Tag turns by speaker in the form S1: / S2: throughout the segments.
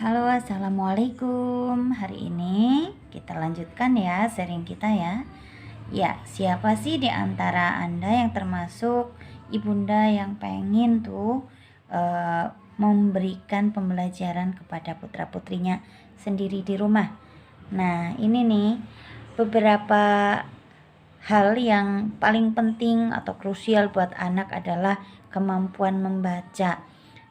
S1: Halo, assalamualaikum. Hari ini kita lanjutkan ya sharing kita ya. Ya, siapa sih di antara Anda yang termasuk ibunda yang pengen tuh memberikan pembelajaran kepada putra-putrinya sendiri di rumah? Nah, ini nih beberapa hal yang paling penting atau krusial buat anak adalah kemampuan membaca.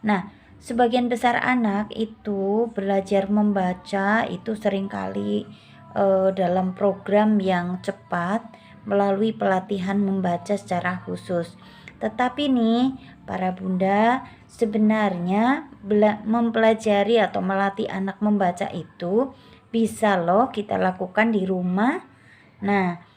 S1: Nah, sebagian besar anak itu belajar membaca itu seringkali dalam program yang cepat melalui pelatihan membaca secara khusus. Tetapi nih, para bunda sebenarnya mempelajari atau melatih anak membaca itu bisa loh kita lakukan di rumah. Nah,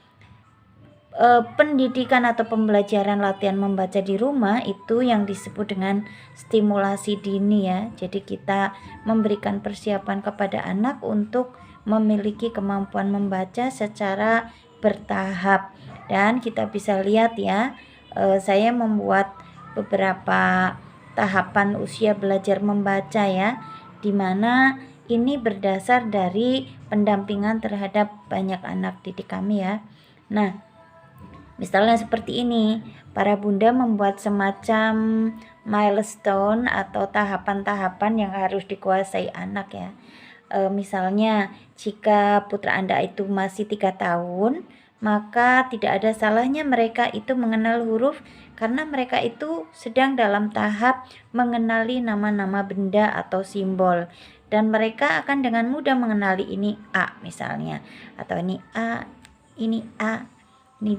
S1: pendidikan atau pembelajaran latihan membaca di rumah itu yang disebut dengan stimulasi dini ya. Jadi kita memberikan persiapan kepada anak untuk memiliki kemampuan membaca secara bertahap. Dan kita bisa lihat ya, saya membuat beberapa tahapan usia belajar membaca ya, dimana ini berdasar dari pendampingan terhadap banyak anak didik kami ya. Nah, misalnya seperti ini, para bunda membuat semacam milestone atau tahapan-tahapan yang harus dikuasai anak ya. Misalnya jika putra Anda itu masih 3 tahun, maka tidak ada salahnya mereka itu mengenal huruf karena mereka itu sedang dalam tahap mengenali nama-nama benda atau simbol. Dan mereka akan dengan mudah mengenali ini A misalnya, atau ini A, ini A, ini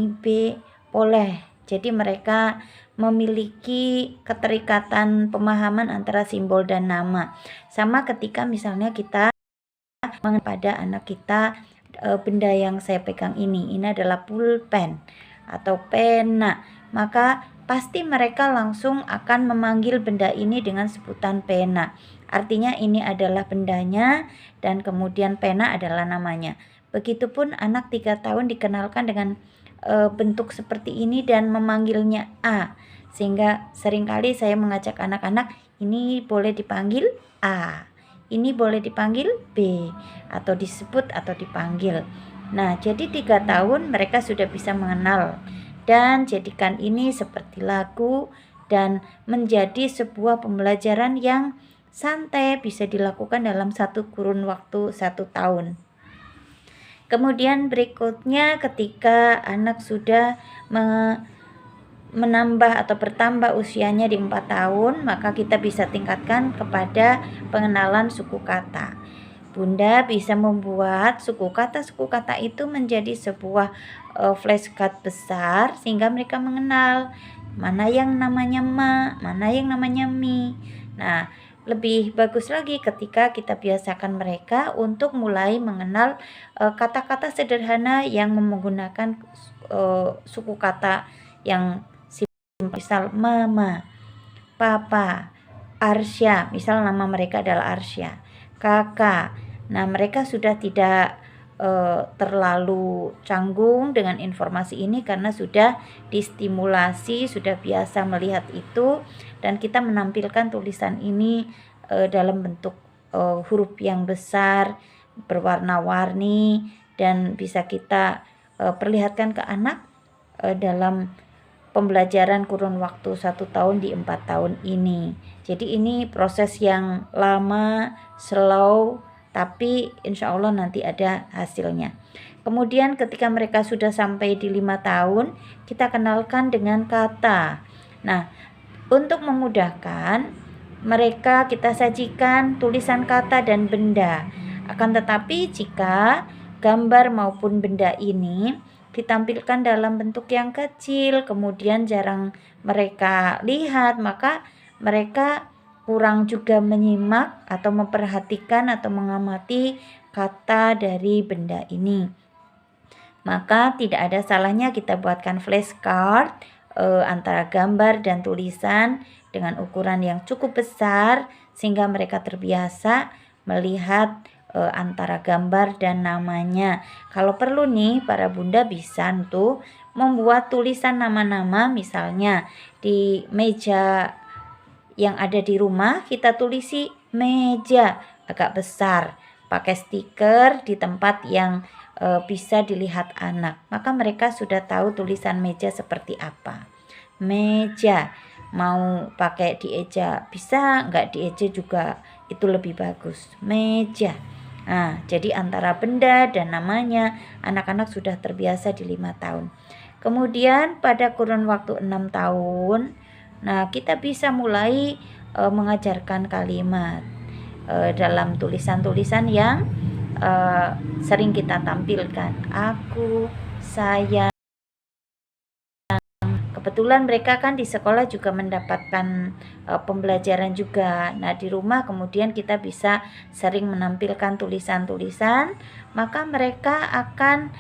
S1: B, boleh. Jadi mereka memiliki keterikatan pemahaman antara simbol dan nama. Sama ketika misalnya kita pada anak kita, benda yang saya pegang ini adalah pulpen atau pena, maka pasti mereka langsung akan memanggil benda ini dengan sebutan pena. Artinya ini adalah bendanya dan kemudian pena adalah namanya. Begitupun anak 3 tahun dikenalkan dengan bentuk seperti ini dan memanggilnya A. Sehingga seringkali saya mengajak anak-anak, ini boleh dipanggil A, ini boleh dipanggil B, atau disebut atau dipanggil. Nah, jadi 3 tahun mereka sudah bisa mengenal dan jadikan ini seperti lagu dan menjadi sebuah pembelajaran yang santai, bisa dilakukan dalam satu kurun waktu 1 tahun. Kemudian berikutnya ketika anak sudah menambah atau bertambah usianya di 4 tahun, maka kita bisa tingkatkan kepada pengenalan suku kata. Bunda bisa membuat suku kata itu menjadi sebuah flashcard besar sehingga mereka mengenal mana yang namanya ma, mana yang namanya mi. Nah, lebih bagus lagi ketika kita biasakan mereka untuk mulai mengenal kata-kata sederhana yang menggunakan suku kata yang simpel, misal mama, papa, Arsya, misal nama mereka adalah Arsya, kakak. Nah, mereka sudah tidak terlalu canggung dengan informasi ini karena sudah distimulasi, sudah biasa melihat itu, dan kita menampilkan tulisan ini dalam bentuk huruf yang besar, berwarna-warni, dan bisa kita perlihatkan ke anak dalam pembelajaran kurun waktu 1 tahun di 4 tahun ini. Jadi ini proses yang lama, slow, tapi insya Allah nanti ada hasilnya. Kemudian ketika mereka sudah sampai di 5 tahun, kita kenalkan dengan kata. Nah, untuk memudahkan mereka, kita sajikan tulisan kata dan benda. Akan tetapi jika gambar maupun benda ini ditampilkan dalam bentuk yang kecil, kemudian jarang mereka lihat, maka mereka kurang juga menyimak atau memperhatikan atau mengamati kata dari benda ini. Maka tidak ada salahnya kita buatkan flashcard antara gambar dan tulisan dengan ukuran yang cukup besar sehingga mereka terbiasa melihat antara gambar dan namanya. Kalau perlu nih, para bunda bisa tuh membuat tulisan nama-nama misalnya di meja yang ada di rumah kita tulisi meja agak besar, pakai stiker di tempat yang bisa dilihat anak. Maka mereka sudah tahu tulisan meja seperti apa. Meja, mau pakai dieja bisa, nggak dieja juga itu lebih bagus. Meja. Nah, jadi antara benda dan namanya anak-anak sudah terbiasa di 5 tahun. Kemudian pada kurun waktu 6 tahun, nah kita bisa mulai mengajarkan kalimat dalam tulisan-tulisan yang sering kita tampilkan. Aku, saya. Kebetulan mereka kan di sekolah juga mendapatkan pembelajaran juga. Nah, di rumah kemudian kita bisa sering menampilkan tulisan-tulisan, maka mereka akan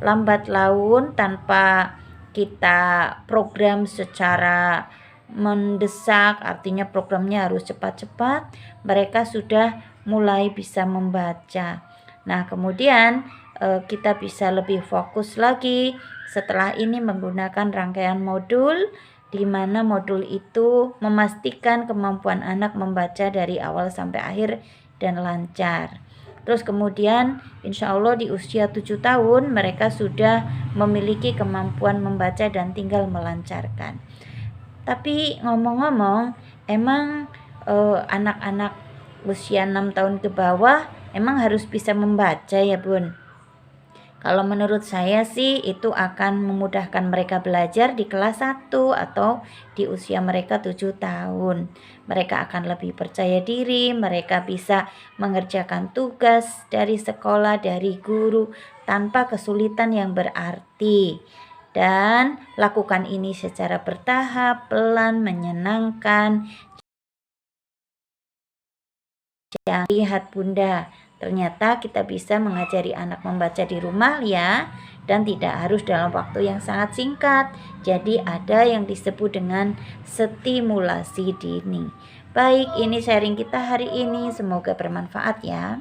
S1: lambat laun tanpa kita program secara mendesak, artinya programnya harus cepat-cepat, mereka sudah mulai bisa membaca. Nah, kemudian kita bisa lebih fokus lagi setelah ini menggunakan rangkaian modul, di mana modul itu memastikan kemampuan anak membaca dari awal sampai akhir dan lancar. Terus kemudian insya Allah di usia 7 tahun mereka sudah memiliki kemampuan membaca dan tinggal melancarkan. Tapi ngomong-ngomong, emang anak-anak usia 6 tahun ke bawah emang harus bisa membaca ya Bun? Kalau menurut saya sih itu akan memudahkan mereka belajar di kelas 1 atau di usia mereka 7 tahun. Mereka akan lebih percaya diri, mereka bisa mengerjakan tugas dari sekolah, dari guru tanpa kesulitan yang berarti. Dan lakukan ini secara bertahap, pelan, menyenangkan. Yang lihat Bunda, ternyata kita bisa mengajari anak membaca di rumah ya, dan tidak harus dalam waktu yang sangat singkat. Jadi ada yang disebut dengan stimulasi dini. Baik, ini sharing kita hari ini, semoga bermanfaat ya.